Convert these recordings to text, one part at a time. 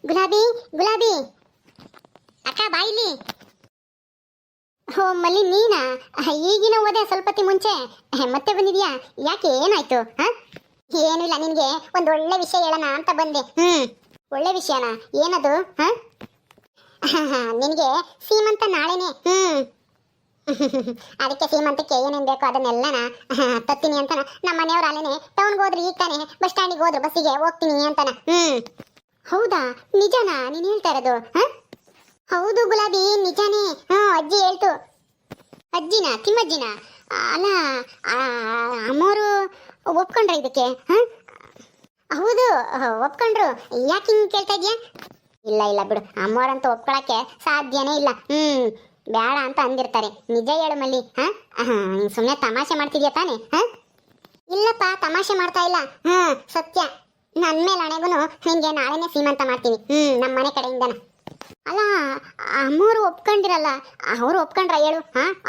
ಗುಲಾಬಿ ಗುಲಾಬಿ ಅಕ್ಕ ಬಾಯಿಲಿ. ಹೋ ಮಲ್ಲಿ ನೀನಾ? ಈಗಿನ ಹೋದೆ ಸ್ವಲ್ಪ ಹೊತ್ತಿಗೆ ಮುಂಚೆ, ಮತ್ತೆ ಬಂದಿದ್ಯಾ? ಯಾಕೆ ಏನಾಯ್ತು? ಏನಿಲ್ಲ, ನಿನ್ಗೆ ಒಂದು ಒಳ್ಳೆ ವಿಷಯ ಹೇಳೋಣ ಅಂತ ಬಂದೆ. ಒಳ್ಳೆ ವಿಷಯನಾ? ಏನದು? ನಿನ್ಗೆ ಸೀಮಂತ ನಾಳೆನೆ. ಅದಕ್ಕೆ ಸೀಮಂತಕ್ಕೆ ಏನೇನ್ ಬೇಕೋ ಅದನ್ನೆಲ್ಲನ ತತ್ತೀನಿ ಅಂತಾನ. ನಮ್ಮ ಮನೆಯವ್ರ ಅಲ್ಲೇನೆ ಟೌನ್ಗೆ ಹೋದ್ರು, ಈಗ ತಾನೆ ಬಸ್ ಸ್ಟ್ಯಾಂಡಿಗೆ ಹೋದ್ರು, ಬಸ್ಸಿಗೆ ಹೋಗ್ತೀನಿ ಅಂತಾನ. ಹೌದಾ? ನಿಜನಾ ನೀನ್ ಹೇಳ್ತಾ ಇರೋದು? ಹೌದು ಗುಲಾಬಿ, ನಿಜಾನೇ. ಅಜ್ಜಿ ಹೇಳ್ತು. ಅಜ್ಜಿನ? ತಿಮ್ಮಜ್ಜಿನ? ಅಲ್ಲ, ಅಮ್ಮೋರು ಒಪ್ಕೊಂಡ್ರ ಇದಕ್ಕೆ? ಹೌದು ಒಪ್ಕೊಂಡ್ರು. ಯಾಕೆ ಹಿಂಗ್ ಕೇಳ್ತಾ ಇದ್ಯಾ? ಇಲ್ಲ ಇಲ್ಲ ಬಿಡು, ಅಮ್ಮೋರಂತೂ ಒಪ್ಕೊಳಕ್ಕೆ ಸಾಧ್ಯನೇ ಇಲ್ಲ. ಬೇಡ ಅಂತ ಅಂದಿರ್ತಾರೆ. ನಿಜ ಹೇಳು ಮಲ್ಲಿ. ಸುಮ್ಮನೆ ತಮಾಷೆ ಮಾಡ್ತಿದ್ಯಾ ತಾನೆ? ಇಲ್ಲಪ್ಪ, ತಮಾಷೆ ಮಾಡ್ತಾ ಇಲ್ಲ. ಸತ್ಯ. ನನ್ನ ಮೇಲೆ ಹಣೆಗೂ ನಿನ್ಗೆ ನಾಳೆನೆ ಸೀಮಂತ ಮಾಡ್ತೀನಿ, ನಮ್ಮ ಮನೆ ಕಡೆಯಿಂದನ. ಅಲ್ಲ, ಅಮ್ಮೋರು ಒಪ್ಕೊಂಡಿರಲ್ಲ, ಅವ್ರು ಒಪ್ಕೊಂಡ್ರ ಹೇಳು?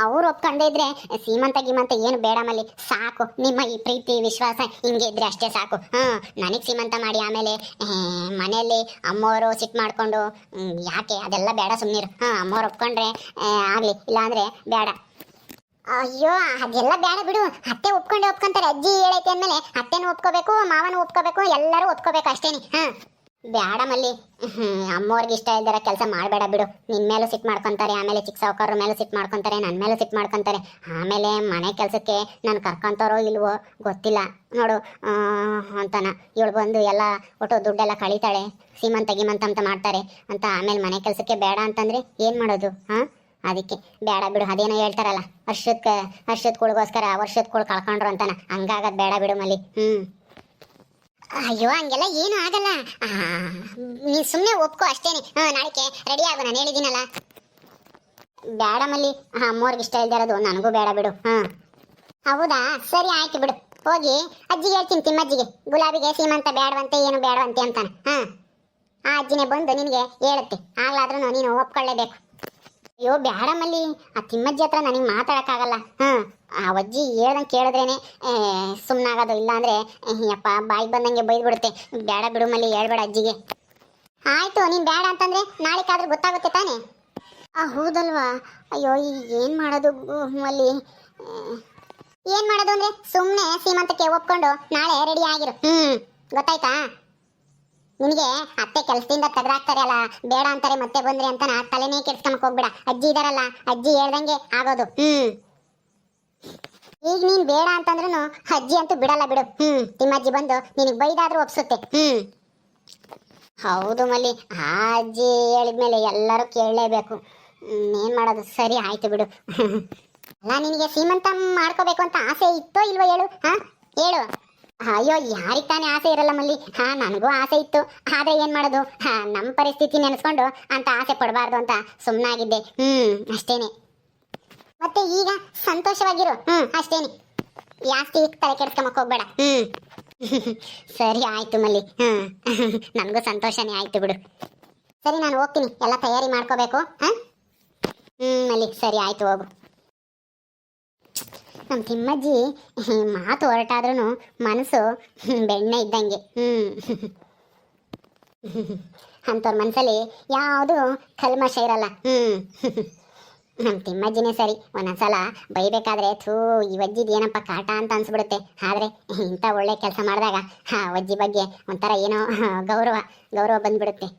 ಅವ್ರು ಒಪ್ಕೊಂಡೇ ಇದ್ರೆ ಸೀಮಂತ ಗೀಮಂತ ಏನು ಬೇಡ ಮಲ್ಲಿ, ಸಾಕು. ನಿಮ್ಮ ಈ ಪ್ರೀತಿ ವಿಶ್ವಾಸ ಹಿಂಗೆ ಇದ್ರೆ ಅಷ್ಟೇ ಸಾಕು. ನನಗೆ ಸೀಮಂತ ಮಾಡಿ ಆಮೇಲೆ ಮನೆಯಲ್ಲಿ ಅಮ್ಮೋರು ಸಿಟ್ಟು ಮಾಡ್ಕೊಂಡು ಯಾಕೆ, ಅದೆಲ್ಲ ಬೇಡ, ಸುಮ್ಮನಿರು. ಅಮ್ಮೋರು ಒಪ್ಕೊಂಡ್ರೆ ಆಗ್ಲಿ, ಇಲ್ಲಾಂದ್ರೆ ಬೇಡ. ಅಯ್ಯೋ, ಅದೆಲ್ಲ ಬೇಡ ಬಿಡು. ಅತ್ತೆ ಒಪ್ಕೊಂತಾರೆ. ಅಜ್ಜಿ ಹೇಳೈತೆ ಅಂದ್ಮೇಲೆ ಅತ್ತೆನೂ ಒಪ್ಕೋಬೇಕು, ಮಾವನು ಒಪ್ಕೋಬೇಕು, ಎಲ್ಲರೂ ಒಪ್ಕೋಬೇಕು ಅಷ್ಟೇನಿ. ಬೇಡ ಮಲ್ಲಿ, ಅಮ್ಮವ್ರಿಗೆ ಇಷ್ಟ ಇಲ್ದಿರ ಕೆಲಸ ಮಾಡಬೇಡ ಬಿಡು. ನಿನ್ ಮೇಲೂ ಸಿಟ್ಟು ಮಾಡ್ಕೊಂತಾರೆ, ಆಮೇಲೆ ಚಿಕ್ಕ ಸಾವುಕಾರರ ಮೇಲೂ ಸಿಟ್ಟು ಮಾಡ್ಕೊಂತಾರೆ, ನನ್ನ ಮೇಲೂ ಸಿಟ್ಟು ಮಾಡ್ಕೊಂತಾರೆ. ಆಮೇಲೆ ಮನೆ ಕೆಲಸಕ್ಕೆ ನಾನು ಕರ್ಕೊಂತಾರೋ ಇಲ್ವೋ ಗೊತ್ತಿಲ್ಲ ನೋಡು ಅಂತಾನ. ಇವಳು ಬಂದು ಎಲ್ಲ ಒಟ್ಟು ದುಡ್ಡೆಲ್ಲ ಕಳೀತಾಳೆ, ಸೀಮಂತ ಗೀಮಂತ ಅಂತ ಮಾಡ್ತಾರೆ ಅಂತ. ಆಮೇಲೆ ಮನೆ ಕೆಲಸಕ್ಕೆ ಬೇಡ ಅಂತಂದ್ರೆ ಏನು ಮಾಡೋದು? ಅದಕ್ಕೆ ಬೇಡ ಬಿಡು. ಅದೇನೋ ಹೇಳ್ತಾರಲ್ಲ, ವರ್ಷದ ಕೂಳಿಗೋಸ್ಕರ ವರ್ಷದ ಕೂಳು ಕಳ್ಕೊಂಡ್ರು ಅಂತಾನ, ಹಂಗಾಗದ್ ಬೇಡ ಬಿಡು ಮಲ್ಲಿ. ಅಯ್ಯೋ, ಹಂಗೆಲ್ಲ ಏನು ಆಗಲ್ಲ. ನೀ ಸುಮ್ಮನೆ ಒಪ್ಕೋ ಅಷ್ಟೇನೆ. ನಾಳೆಗೆ ರೆಡಿ ಆಗು, ನಾನು ಹೇಳಿದ್ದೀನಲ್ಲ. ಬೇಡ ಮಲ್ಲಿ, ಅಮ್ಮವ್ರಿಗೆ ಇಷ್ಟ ಇಲ್ದಿರೋದು ನನಗೂ ಬೇಡ ಬಿಡು. ಹೌದಾ? ಸರಿ ಆಯ್ತು ಬಿಡು. ಹೋಗಿ ಅಜ್ಜಿಗೆ ಹೇಳ್ತೀನಿ, ತಿಮ್ಮಜ್ಜಿಗೆ, ಗುಲಾಬಿಗೆ ಸೀಮಂತ ಬೇಡವಂತೆ, ಏನು ಬೇಡವಂತೆ ಅಂತಾನೆ. ಆ ಅಜ್ಜಿನೇ ಬಂದು ನಿನಗೆ ಹೇಳುತ್ತೆ. ಆಗ್ಲಾದ್ರೂ ನೀನು ಒಪ್ಕೊಳ್ಳೇಬೇಕು. ಅಯ್ಯೋ ಬೇಡ ಮಲ್ಲಿ, ಆ ತಿಮ್ಮಜ್ಜಿ ಹತ್ರ ನನಗೆ ಮಾತಾಡೋಕ್ಕಾಗಲ್ಲ. ಆ ಅಜ್ಜಿ ಹೇಳ್ದಂಗೆ ಕೇಳಿದ್ರೇನೆ ಸುಮ್ಮನಾಗೋದು, ಇಲ್ಲ ಅಂದರೆ ಯಪ್ಪ ಬಾಯಿಗೆ ಬಂದಂಗೆ ಬೈದ್ಬಿಡುತ್ತೆ. ಬೇಡ ಬಿಡು ಮಲ್ಲಿ, ಹೇಳ್ಬೇಡ ಅಜ್ಜಿಗೆ. ಆಯಿತು, ನೀನು ಬೇಡ ಅಂತಂದರೆ ನಾಳೆಕಾದ್ರೂ ಗೊತ್ತಾಗುತ್ತೆ ತಾನೇ? ಹೌದಲ್ವಾ? ಅಯ್ಯೋ, ಈಗ ಏನು ಮಾಡೋದು ಮಲ್ಲಿ? ಏನು ಮಾಡೋದು ಅಂದರೆ ಸುಮ್ಮನೆ ಸೀಮಂತಕ್ಕೆ ಒಪ್ಕೊಂಡು ನಾಳೆ ರೆಡಿ ಆಗಿರು. ಗೊತ್ತಾಯ್ತಾ? ನಿನಗೆ ಅತ್ತೆ ಕೆಲಸದಿಂದ ತೆಗೆದಾಕ್ತಾರೆ ಅಲ್ಲ, ಬೇಡ ಅಂತಾರೆ ಮತ್ತೆ ಬಂದ್ರಿ ಅಂತ ತಲೆನೇ ಕೆಡ್ಸ್ಕೊಂಬಕ್ ಹೋಗ್ಬೇಡ. ಅಜ್ಜಿ ಇದಾರಲ್ಲ, ಅಜ್ಜಿ ಹೇಳ್ದಂಗೆ ಆಗೋದು. ಈಗ ನೀನ್ ಬೇಡ ಅಂತಂದ್ರೂ ಅಜ್ಜಿ ಅಂತೂ ಬಿಡಲ್ಲ ಬಿಡು. ತಿಮ್ಮಜ್ಜಿ ಬಂದು ನಿನಗೆ ಬೈದಾದ್ರೂ ಒಪ್ಸುತ್ತೆ. ಹೌದು ಮಲ್ಲಿ, ಆ ಅಜ್ಜಿ ಹೇಳಿದ್ಮೇಲೆ ಎಲ್ಲರೂ ಕೇಳಲೇಬೇಕು. ಏನ್ ಮಾಡೋದು? ಸರಿ ಆಯ್ತು ಬಿಡು. ಅಲ್ಲ, ನಿನಗೆ ಸೀಮಂತ ಮಾಡ್ಕೋಬೇಕು ಅಂತ ಆಸೆ ಇತ್ತೋ ಇಲ್ವೋ ಹೇಳು? ಹೇಳು. ಅಯ್ಯೋ, ಯಾರಿಗೆ ತಾನೇ ಆಸೆ ಇರಲ್ಲ ಮಲ್ಲಿ? ನನಗೂ ಆಸೆ ಇತ್ತು, ಆದ್ರೆ ಏನ್ ಮಾಡೋದು, ನಮ್ಮ ಪರಿಸ್ಥಿತಿ ನೆನೆಸ್ಕೊಂಡು ಅಂತ ಆಸೆ ಪಡಬಾರ್ದು ಅಂತ ಸುಮ್ಮನಾಗಿದ್ದೆ. ಅಷ್ಟೇನೆ. ಮತ್ತೆ ಈಗ ಸಂತೋಷವಾಗಿರು. ಅಷ್ಟೇನೆ, ಜಾಸ್ತಿ ತಲೆ ಕೆಡ್ಸ್ಕೊಂಬಕ್ ಹೋಗ್ಬೇಡ. ಸರಿ ಆಯ್ತು ಮಲ್ಲಿ. ನನಗೂ ಸಂತೋಷನೇ ಆಯ್ತು ಬಿಡು. ಸರಿ, ನಾನು ಹೋಗ್ತೀನಿ, ಎಲ್ಲ ತಯಾರಿ ಮಾಡ್ಕೋಬೇಕು. ಮಲ್ಲಿ, ಸರಿ ಆಯ್ತು, ಹೋಗು. ನಮ್ಮ ತಿಮ್ಮಜ್ಜಿ ಮಾತು ಹೊರಟಾದ್ರೂ ಮನಸ್ಸು ಬೆಣ್ಣೆ ಇದ್ದಂಗೆ. ಅಂಥವ್ರ ಮನಸ್ಸಲ್ಲಿ ಯಾವುದು ಕಲ್ಮಶ ಇರಲ್ಲ. ನಮ್ಮ ತಿಮ್ಮಜ್ಜಿನೇ ಸರಿ. ಒಂದೊಂದ್ಸಲ ಬೈಬೇಕಾದ್ರೆ ಈ ವಜ್ಜಿದ್ ಏನಪ್ಪ ಕಾಟ ಅಂತ ಅನ್ಸ್ಬಿಡುತ್ತೆ. ಆದರೆ ಇಂಥ ಒಳ್ಳೆ ಕೆಲಸ ಮಾಡಿದಾಗ ಆ ವಜ್ಜಿ ಬಗ್ಗೆ ಒಂಥರ ಏನೋ ಗೌರವ ಬಂದ್ಬಿಡುತ್ತೆ.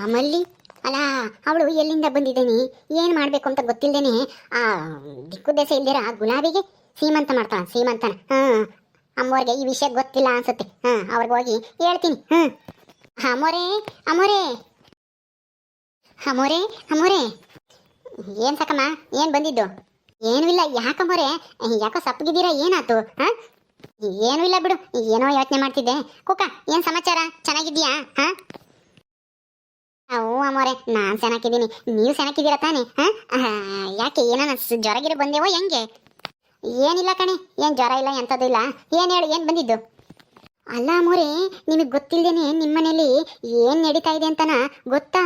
ಆಮಲ್ಲಿ ಅಲ್ಲ, ಅವಳು ಎಲ್ಲಿಂದ ಬಂದಿದ್ದೇನೆ, ಏನು ಮಾಡಬೇಕು ಅಂತ ಗೊತ್ತಿಲ್ಲದೇನೆ ಆ ದಿಕ್ಕು ದೇಶ ಇಲ್ದಿರ ಗುಲಾಬಿಗೆ ಸೀಮಂತ ಮಾಡ್ತಾಳ. ಸೀಮಂತನ ಅಮ್ಮವ್ರಿಗೆ ಈ ವಿಷಯ ಗೊತ್ತಿಲ್ಲ ಅನ್ಸುತ್ತೆ. ಅವ್ರಿಗೆ ಹೋಗಿ ಹೇಳ್ತೀನಿ. ಅಮ್ಮೋರೇ ಅಮ್ಮೋರೇ ಅಮ್ಮೋರೇ ಅಮ್ಮೋರೇ, ಏನು ಸಾಕಮ್ಮ, ಏನು ಬಂದಿದ್ದು? ಏನೂ ಇಲ್ಲ. ಯಾಕಮ್ಮೋರೆ, ಯಾಕೋ ಸಪ್ಪಗಿದ್ದೀರಾ? ಏನಾಯ್ತು? ಏನೂ ಇಲ್ಲ ಬಿಡು, ಏನೋ ಯೋಚನೆ ಮಾಡ್ತಿದ್ದೆ. ಕುಕ್ಕ, ಏನು ಸಮಾಚಾರ? ಚೆನ್ನಾಗಿದ್ದೀಯಾ? ಅಮ್ಮೋರೆ, ನಾನು ಚೆನ್ನಾಗಿದ್ದೀನಿ. ನೀವು ಚೆನ್ನಾಗಿದ್ದೀರಾ ತಾನೆ? ಯಾಕೆ, ಏನಾನ ಜ್ವರಗಿರ ಬಂದೇವೋ ಹೆಂಗೆ? ಏನಿಲ್ಲ ಕಣೆ, ಏನು ಜ್ವರ ಇಲ್ಲ, ಎಂಥದ್ದು ಇಲ್ಲ. ಏನು ಹೇಳು, ಏನು ಬಂದಿದ್ದು? ಅಲ್ಲ ಅಮ್ಮೋರೆ, ನಿಮಗೆ ಗೊತ್ತಿಲ್ಲದೇನೆ ನಿಮ್ಮ ಮನೇಲಿ ಏನು ನಡೀತಾ ಇದೆ ಅಂತನ ಗೊತ್ತಾ?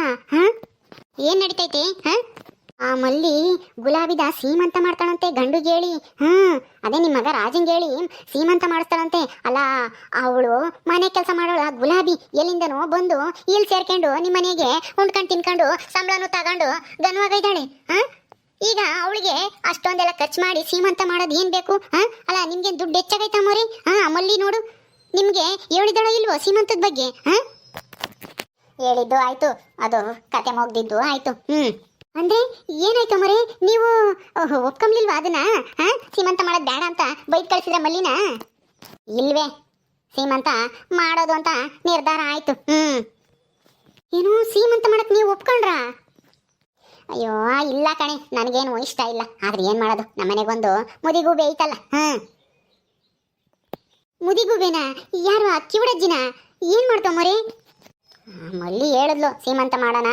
ಏನು ನಡೀತೈತೆ? ಆ ಮಲ್ಲಿ ಗುಲಾಬಿದ ಸೀಮಂತ ಮಾಡ್ತಾಳಂತೆ ಗಂಡುಗೆ ಹೇಳಿ. ಅದೇ ನಿಮ್ಮ ಮಗ ರಾಜಂಗೆ ಹೇಳಿ ಸೀಮಂತ ಮಾಡಿಸ್ತಾಳಂತೆ. ಅಲ್ಲ ಅವಳು ಮನೆ ಕೆಲಸ ಮಾಡೋಳ ಗುಲಾಬಿ ಎಲ್ಲಿಂದನೋ ಬಂದು ಇಲ್ಲಿ ಸೇರ್ಕೊಂಡು ನಿಮ್ಮ ಮನೆಗೆ ಉಂಡ್ಕೊಂಡು ತಿನ್ಕೊಂಡು ಸಂಬಳನೂ ತಗೊಂಡು ಗನ್ವಾಗೈದಾಳೆ. ಈಗ ಅವಳಿಗೆ ಅಷ್ಟೊಂದೆಲ್ಲ ಖರ್ಚು ಮಾಡಿ ಸೀಮಂತ ಮಾಡೋದು ಏನ್ ಬೇಕು? ಅಲ್ಲ ನಿಮ್ಗೆ ದುಡ್ಡು ಹೆಚ್ಚಾಗೈತಾ ಮೋರಿ? ಮಲ್ಲಿ ನೋಡು, ನಿಮ್ಗೆ ಹೇಳಿದಳೋ ಇಲ್ವೋ ಸೀಮಂತದ ಬಗ್ಗೆ? ಹೇಳಿದ್ದು ಆಯ್ತು, ಅದು ಕತೆ ಮುಗ್ದಿದ್ದು ಆಯ್ತು. ಅಂದ್ರೆ ಏನಾಯ್ತು ಮರೆ, ನೀವು ಒಪ್ಕೊಂಬ್ಲಿಲ್ವಾ ಅದನ್ನ? ಸೀಮಂತ ಮಾಡೋದು ಬೇಡ ಅಂತ ಬೈದ್ ಕಳ್ಸಿದ್ರ ಮಲ್ಲಿನ? ಇಲ್ವೇ, ಸೀಮಂತ ಮಾಡೋದು ಅಂತ ನಿರ್ಧಾರ ಆಯ್ತು. ಏನು ಸೀಮಂತ ಮಾಡಕ್ ನೀವು ಒಪ್ಕೊಂಡ್ರಾ? ಅಯ್ಯೋ ಇಲ್ಲ ಕಣೆ, ನನಗೇನು ಇಷ್ಟ ಇಲ್ಲ. ಆದ್ರೆ ಏನ್ ಮಾಡೋದು, ನಮ್ಮನೆಗೊಂದು ಮುದಿಗೂಬೆ ಐತಲ್ಲ. ಮುದಿಗೂಬೆನಾ? ಯಾರು ಆ ಕಿವುಡಜ್ಜಿನ? ಏನ್ ಮಾಡ್ತಾವ ಮರೆ? ಮಲ್ಲಿ ಹೇಳಿದ್ಲು ಸೀಮಂತ ಮಾಡೋಣ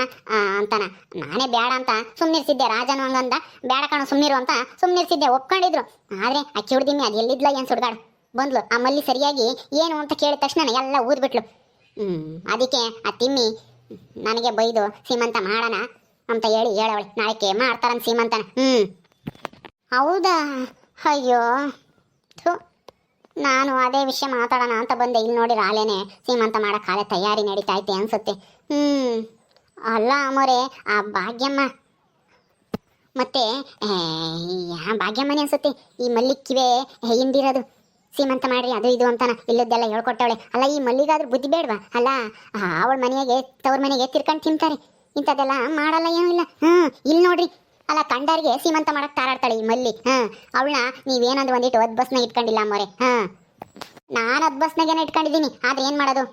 ಅಂತಾನ. ನಾನೇ ಬೇಡ ಅಂತ ಸುಮ್ಮನಿರ್ಸಿದ್ದೆ. ರಾಜನು ಹಂಗಂದ, ಬೇಡ ಕಣೋ ಸುಮ್ಮನಿರು ಅಂತ ಸುಮ್ಮನಿರ್ಸಿದ್ದೆ. ಒಪ್ಕೊಂಡಿದ್ರು. ಆದ್ರೆ ಆ ಕಿವುಡ್ದಿಮ್ಮಿ ಅದು ಎಲ್ಲಿದ್ಲ ಏನ್ ಸುಡ್ಗಾಡು ಬಂದ್ಲು. ಆ ಮಲ್ಲಿ ಸರಿಯಾಗಿ ಏನು ಅಂತ ಕೇಳಿದ ತಕ್ಷಣ ಎಲ್ಲ ಊದ್ಬಿಟ್ಲು. ಅದಕ್ಕೆ ಆ ತಿಮ್ಮಿ ನನಗೆ ಬೈದು ಸೀಮಂತ ಮಾಡೋಣ ಅಂತ ಹೇಳವಳೆ. ನಾಳೆಗೆ ಮಾಡ್ತಾರಂತ ಸೀಮಂತನ. ಹೌದಾ? ಅಯ್ಯೋ ಥು, ನಾನು ಅದೇ ವಿಷಯ ಮಾತಾಡೋಣ ಅಂತ ಬಂದೆ. ಇಲ್ಲಿ ನೋಡಿ ರಾಲೇನೆ ಸೀಮಂತ ಮಾಡೋ ಕಾಲೇ ತಯಾರಿ ನಡೀತಾ ಐತೆ ಅನ್ಸುತ್ತೆ. ಅಲ್ಲ ಅಮ್ಮೋರೆ, ಆ ಭಾಗ್ಯಮ್ಮ ಮತ್ತೆ ಭಾಗ್ಯಮ್ಮನೇ ಅನ್ಸುತ್ತೆ ಈ ಮಲ್ಲಿಕ್ಕಿವೆ ಹಿಂದಿರೋದು. ಸೀಮಂತ ಮಾಡ್ರಿ ಅದು ಇದು ಅಂತಾನ ಇಲ್ಲದ್ದೆಲ್ಲ ಹೇಳ್ಕೊಟ್ಟವಳೆ. ಅಲ್ಲ ಈ ಮಲ್ಲಿಗಾದ್ರೂ ಬುದ್ಧಿ ಬೇಡವಾ? ಅಲ್ಲ ಅವಳ ಮನೆಗೆ ತವ್ರ ಮನೆಗೆ ತಿರ್ಕೊಂಡು ತಿಂತಾರೆ, ಇಂಥದ್ದೆಲ್ಲ ಮಾಡಲ್ಲ, ಏನೂ ಇಲ್ಲ. ಇಲ್ಲಿ ನೋಡ್ರಿ, ಅಲ್ಲ ಕಂಡಾರಿಗೆ ಸೀಮಂತ ಮಾಡಕ್ ತಾರಾಡ್ತಾಳೆ ಈ ಮಲ್ಲಿ. ಅವಳನ್ನ ನೀವೇನಂದ್ ಒಂದಿಟ್ಟು ಅದ್ ಬಸ್ನಾಗ ಇಟ್ಕೊಂಡಿಲ್ಲ ಅಮ್ಮೋರೆ. ನಾನು ಅದ್ ಬಸ್ನಾಗೇನ ಇಟ್ಕೊಂಡಿದ್ದೀನಿ. ಆದ್ರೆ ಏನ್ ಮಾಡೋದು,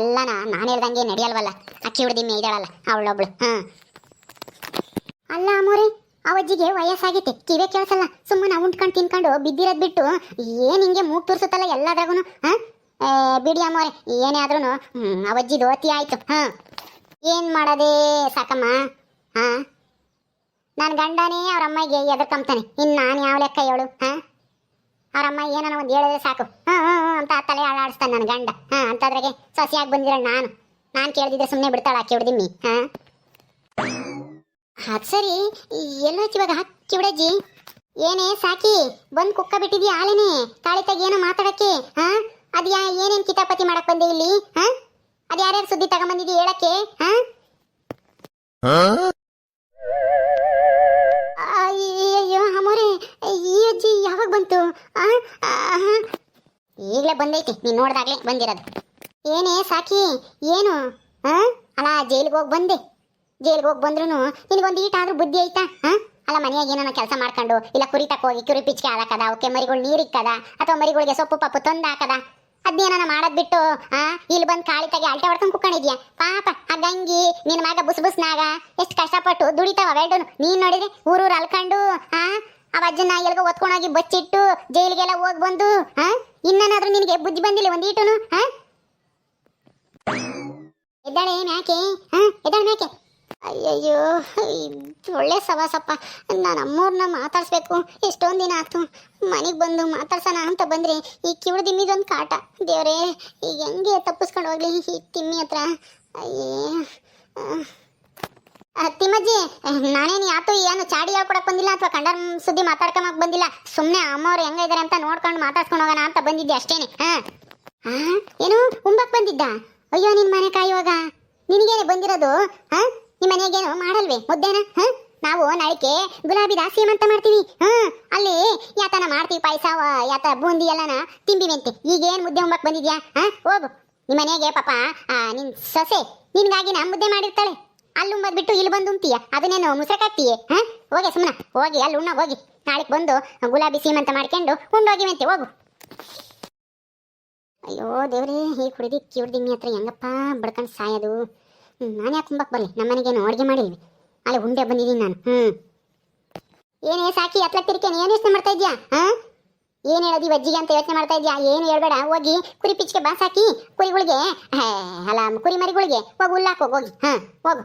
ಎಲ್ಲನ ನಾನು ಹೇಳ್ದಂಗೆ ನಡೆಯಲ್ವಲ್ಲ. ಅಕ್ಕಿ ಹುಡ್ದಿಮ್ಮೆ ಇದ್ದಾಳಲ್ಲ ಅವಳೊಬ್ಳು. ಅಲ್ಲ ಅಮ್ಮೋರೆ, ಅವಜ್ಜಿಗೆ ವಯಸ್ಸಾಗೈತೆ, ಕಿವೆ ಕೇಳಿಸಲ್ಲ. ಸುಮ್ಮನೆ ಉಂಟ್ಕೊಂಡು ತಿನ್ಕೊಂಡು ಬಿದ್ದಿರೋದ್ ಬಿಟ್ಟು ಏನ್ ಹಿಂಗೆ ಮೂಗ್ ತೋರ್ಸುತ್ತಲ್ಲ ಎಲ್ಲಾದ್ರಾಗೂನು. ಬಿಡಿ ಅಮ್ಮೋರೆ, ಏನೇ ಆದ್ರೂ ಅವಜ್ಜಿದು ಅತಿ ಆಯ್ತು. ಏನ್ ಮಾಡೋದೇ ಸಾಕಮ್ಮ. ನನ್ನ ಗಂಡನೇ ಅವ್ರ ಅಮ್ಮಗೆ ಎದರ್ಕೊಂತಾನೆ, ಇನ್ನು ನಾನು ಯಾವ ಲೆಕ್ಕ ಹೇಳು? ಅವ್ರಮ್ಮ ಏನಾನ ಒಂದು ಹೇಳಿದ್ರೆ ಸಾಕು ಅಂತ ತಲೆ ಆಡಾಡಿಸ್ತಾನೆ ನನ್ನ ಗಂಡ. ಅಂತದ್ರಾಗೆ ಸೊಸೆಯಾಗಿ ಬಂದಿರೋ ನಾನು ಕೇಳ್ದಿದ್ರೆ ಸುಮ್ಮನೆ ಬಿಡ್ತಾಳ ಆಕಿ ಹುಡ್ದಿಮ್ಮಿ. ಅದು ಸರಿ, ಎಲ್ಲ ಇವಾಗ ಕಿವಿಡಜ್ಜಿ ಏನೇ ಸಾಕಿ ಬಂದು ಕುಕ್ಕ ಬಿಟ್ಟಿದ್ಯಾ ಆಲೇನೆ? ತಾಳಿತಾಗ ಏನೋ ಮಾತಾಡಕ್ಕೆ ಅದು ಏನೇನು ಕಿತಾಪತಿ ಮಾಡಕ್ ಬಂದೆ ಇಲ್ಲಿ? ಅದು ಯಾರ್ಯಾರು ಸುದ್ದಿ ತಗೊಂಬಂದಿದ್ದಿ ಹೇಳಕ್ಕೆ? ಅಯ್ಯೋ ಅಮ್ಮೋರೆ, ಈ ಅಜ್ಜಿ ಯಾವಾಗ ಬಂತು? ಈಗಲೇ ಬಂದೈತಿ, ನೀನು ನೋಡ್ದಾಗ್ಲೇ ಬಂದಿರೋದು. ಏನೇ ಸಾಕಿ ಏನು? ಅಲ್ಲ ಜೈಲಿಗೆ ಹೋಗಿ ಬಂದೆ. ಜೈಲಿಗೆ ಹೋಗಿ ಬಂದ್ರು ನಿನಗೊಂದು ಈಟಾದ್ರೂ ಬುದ್ಧಿ ಐತಾ? ಅಲ್ಲ ಮನೆಯಾಗ ಏನೋ ಕೆಲಸ ಮಾಡ್ಕೊಂಡು, ಇಲ್ಲ ಕುರಿ ತಕ್ಕೋಗಿ ಕುರಿ ಪಿಚ್ಕೆ ಹಾಕದ, ಅವಕ್ಕೆ ಮರಿಗಳು ನೀರಿಕ್ಕದ, ಅಥವಾ ಮರಿಗಳಿಗೆ ಸೊಪ್ಪು ಪಪ್ಪು ತಂದು ಹಾಕದ, ಅದೇನ ಮಾಡೋದ್ ಬಿಟ್ಟು ಇಲ್ಲಿ ಬಂದು ಕಾಳಿ ತಗಿ ಅಲ್ಟೆ ಹೊಡ್ಕೊಂಡು ಕುಕ್ಕೊಂಡಿದ್ಯಾ? ಪಾಪ ಆ ಗಂಗಿ ನಿನ್ನ ಮಗ ಬುಸ್ನಾಗ ಎಷ್ಟು ಕಷ್ಟಪಟ್ಟು ದುಡಿತಾವ ಅವೆರಡು. ನೀನ್ ನೋಡಿದ್ರೆ ಊರೂರು ಅಲ್ಕೊಂಡು ಆ ಅಜ್ಜನ ಎಲ್ಗೋ ಒತ್ಕೊಂಡೋಗಿ ಬಚ್ಚಿಟ್ಟು ಜೈಲಿಗೆಲ್ಲ ಹೋಗಿ ಬಂದು ಇನ್ನೇನಾದ್ರೂ ನಿನಗೆ ಬುದ್ಧಿ ಬಂದಿಲ್ಲ ಒಂದೀಟುನು? ಎದ್ದಾಳೆ ಮ್ಯಾಕೆ, ಎದ್ದಾಳೆ ಮ್ಯಾಕೆ. ಅಯ್ಯಯ್ಯೋ, ಒಳ್ಳೆ ಸವಾಸಪ್ಪ. ನಾನು ಅಮ್ಮವ್ರನ್ನ ಮಾತಾಡ್ಸ್ಬೇಕು. ಎಷ್ಟೊಂದು ದಿನ ಆಯ್ತು ಮನೆಗೆ ಬಂದು ಮಾತಾಡ್ಸೋಣ ಅಂತ ಬಂದ್ರೆ ಈ ಕಿವಿಡು ದಿಮ್ಮಿದೊಂದು ಕಾಟ. ದೇವ್ರೇ, ಈಗ ಹೆಂಗೆ ತಪ್ಪಿಸ್ಕೊಂಡು ಹೋಗ್ಲಿ ಈ ತಿಮ್ಮಿ ಹತ್ರ? ಅಯ್ಯೇ ತಿಮ್ಮಜ್ಜಿ, ನಾನೇನು ಯಾತು ಏನು ಚಾಡಿ ಹೇಳ್ಕೊಡಕ್ ಬಂದಿಲ್ಲ ಅಥವಾ ಕಂಡರ್ ಸುದ್ದಿ ಮಾತಾಡ್ಕೊಂಬಕ್ ಬಂದಿಲ್ಲ. ಸುಮ್ಮನೆ ಅಮ್ಮವ್ರು ಹೆಂಗಿದ್ದಾರೆ ಅಂತ ನೋಡ್ಕೊಂಡು ಮಾತಾಡ್ಸ್ಕೊಂಡು ಹೋಗೋಣ ಅಂತ ಬಂದಿದ್ದೆ ಅಷ್ಟೇನೆ. ಏನು ಉಂಬಕ್ ಬಂದಿದ್ದ? ಅಯ್ಯೋ ನಿನ್ ಮನೆ ಕಾಯುವಾಗ ನಿನಗೇನೆ ಬಂದಿರೋದು? ನಿಮ್ಮ ಮನೆಗೇನು ಮಾಡಲ್ವೇ ಮುದ್ದೇನ? ನಾವು ನಾಳಿಕೆ ಗುಲಾಬಿ ಸೀಮಂತ ಮಾಡ್ತೀವಿ. ಅಲ್ಲಿ ಯಾತನ ಮಾಡ್ತೀವಿ, ಪಾಯಸ ಯಾತ ಬೂಂದಿ ಎಲ್ಲನ ತಿಂಬಿವೆಂತೆ. ಈಗೇನು ಮುದ್ದೆ ಉಂಬಕ್ ಬಂದಿದ್ಯಾ? ಹೋಗು ನಿಮ್ಮ ಮನೆಗೆ. ಪಾಪ ನಿನ್ ಸೊಸೆ ನಿನ್ಗಾಗಿ ನಾ ಮುದ್ದೆ ಮಾಡಿರ್ತಾಳೆ. ಅಲ್ಲಿ ಉಂಬದ್ ಬಿಟ್ಟು ಇಲ್ಲಿ ಬಂದು ಉಂತೀಯ, ಅದನ್ನೇನು ಮುಸಕಾಕ್ತೀಯೇ? ಹೋಗಿ ಸುಮ್ಮನೆ ಹೋಗಿ ಅಲ್ಲಿ ಉಣ್ಣ ಹೋಗಿ. ನಾಳೆಗೆ ಬಂದು ಗುಲಾಬಿ ಸೀಮಂತ ಮಾಡ್ಕೊಂಡು ಉಂಡೋಗಿವಂತೆ, ಹೋಗು. ಅಯ್ಯೋ ದೇವ್ರೇ, ಈ ಕುಡಿದಿ ಕಿವಿಡ್ದಿಮ್ಮಿ ಹತ್ರ ಹೆಂಗಪ್ಪ ಬಡ್ಕೊಂಡು ಸಾಯೋದು? ನಾನು ಯಾಕೆ ಕುಂಬಕ್ಕೆ ಬರಲಿ? ನಮ್ಮ ಮನೆಗೇನು ಅಡುಗೆ ಮಾಡಿದ್ವಿ, ಅಲ್ಲಿ ಉಂಡೆ ಬಂದಿದ್ದೀನಿ ನಾನು. ಏನೇ ಸಾಕಿ ಅತ್ಲ ತಿರ್ಕೇನೆ ಏನು ಯೋಚನೆ ಮಾಡ್ತಾ ಇದ್ಯಾ? ಏನು ಹೇಳೋದು ಅಜ್ಜಿಗೆ ಅಂತ ಯೋಚನೆ ಮಾಡ್ತಾ ಇದ್ಯಾ? ಏನು ಹೇಳ್ಬೇಡ, ಹೋಗಿ ಕುರಿ ಪಿಚ್ಕೆ ಬಾಸ್ ಹಾಕಿ ಕುರಿಗಳಿಗೆ, ಅಲ್ಲ ಕುರಿ ಮರಿಗಳಿಗೆ ಹೋಗಿ ಹುಲ್ಲಾಕೋ ಹೋಗಿ. ಹೋಗು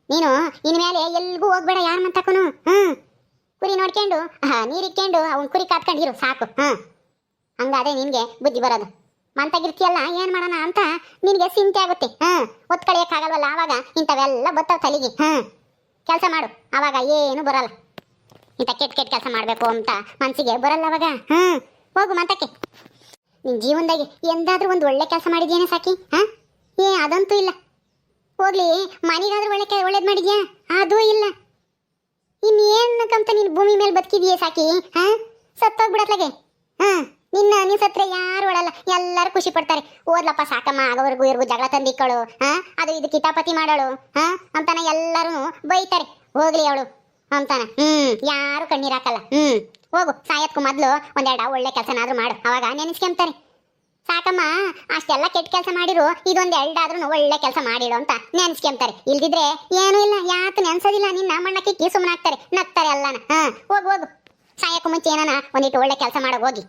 ನೀನು. ಇನ್ಮೇಲೆ ಎಲ್ಗೂ ಹೋಗ್ಬೇಡ ಯಾರು ಮಂತಕ್ಕೂ. ಕುರಿ ನೋಡ್ಕೊಂಡು ನೀರಿಕ್ಕೊಂಡು ಅವ್ನು ಕುರಿ ಕಾತ್ಕೊಂಡಿರು ಸಾಕು. ಹಂಗಾದ್ರೆ ನಿನಗೆ ಬುದ್ಧಿ ಬರೋದು. ಮಂತಾಗಿರ್ತೀಯಲ್ಲ, ಏನ್ ಮಾಡೋಣ ಅಂತ ನಿನಗೆ ಚಿಂತೆ ಆಗುತ್ತೆ. ಒತ್ಕಳಿಯಕ್ಕಾಗಲ್ವಲ್ಲ, ಆವಾಗ ಇಂಥವೆಲ್ಲ ಬತ್ತಾವ ತಲೆಗೆ. ಕೆಲಸ ಮಾಡು, ಅವಾಗ ಏನು ಬರಲ್ಲ. ಇಂಥ ಕೆಟ್ಟ ಕೆಟ್ಟ ಕೆಲಸ ಮಾಡಬೇಕು ಅಂತ ಮನಸ್ಸಿಗೆ ಬರಲ್ಲ ಅವಾಗ. ಹೋಗು ಮಂತಕ್ಕೆ. ನಿನ್ನ ಜೀವನದಾಗೆ ಎಂದಾದ್ರೂ ಒಂದು ಒಳ್ಳೆ ಕೆಲಸ ಮಾಡಿದ್ಯೇನೆ ಸಾಕಿ? ಅದಂತೂ ಇಲ್ಲ. ಹೋಗ್ಲಿ, ಮನೆಗಾದ್ರೂ ಒಳ್ಳೇದು ಮಾಡಿದ್ಯಾ? ಅದೂ ಇಲ್ಲ. ಇನ್ನೇನಕ್ಕಂತ ನೀನು ಭೂಮಿ ಮೇಲೆ ಬದುಕಿದೀಯ ಸಾಕಿ? ಸತ್ತೋಗ್ಬಿಡತ್ಲಾಗೆ. ನೀನು ಸತ್ರೆ ಯಾರು ಒಳಲ್ಲ, ಎಲ್ಲರೂ ಖುಷಿ ಪಡ್ತಾರೆ. ಓದ್ಲಪ್ಪ ಸಾಕಮ್ಮ, ಆಗೋವರೆಗೂ ಇವ್ರಿಗೂ ಜಗಳ ತಂದಿಕ್ಕಳು, ಅದು ಇದು ಕಿತಾಪತಿ ಮಾಡೋಳು ಅಂತಾನ ಎಲ್ಲರೂ ಬೈತಾರೆ. ಹೋಗ್ಲಿ ಅವಳು ಅಂತಾನ. ಯಾರು ಕಣ್ಣೀರ್ ಹಾಕಲ್ಲ. ಹೋಗು, ಸಾಯತ್ಕು ಮೊದ್ಲು ಒಂದೆರಡು ಒಳ್ಳೆ ಕೆಲಸನಾದ್ರೂ ಮಾಡು, ಅವಾಗ ನೆನೆಸ್ಕೊಂತಾರೆ. ಸಾಕಮ್ಮ, ಅಷ್ಟೆಲ್ಲ ಕೆಟ್ಟ ಕೆಲಸ ಮಾಡಿರು, ಇದೊಂದು ಎರಡಾದ್ರೂ ಒಳ್ಳೆ ಕೆಲಸ ಮಾಡಿಡು ಅಂತ ನೆನ್ಸ್ಕೊಂತಾರೆ. ಇಲ್ದಿದ್ರೆ ಏನೂ ಇಲ್ಲ, ಯಾತು ನೆನ್ಸೋದಿಲ್ಲ. ನಿನ್ನ ಮಣ್ಣಕ್ಕೆ ಸುಮ್ಮನಾಗ್ತಾರೆ, ನಗ್ತಾರೆ ಎಲ್ಲಾನ. ಹೋಗು ಹೋಗು, ಸಾಯಕ್ಕೂ ಮುಂಚೆ ಏನಾನ ಒಂದಿಟ್ಟು ಒಳ್ಳೆ ಕೆಲಸ ಮಾಡೋ ಹೋಗಿ.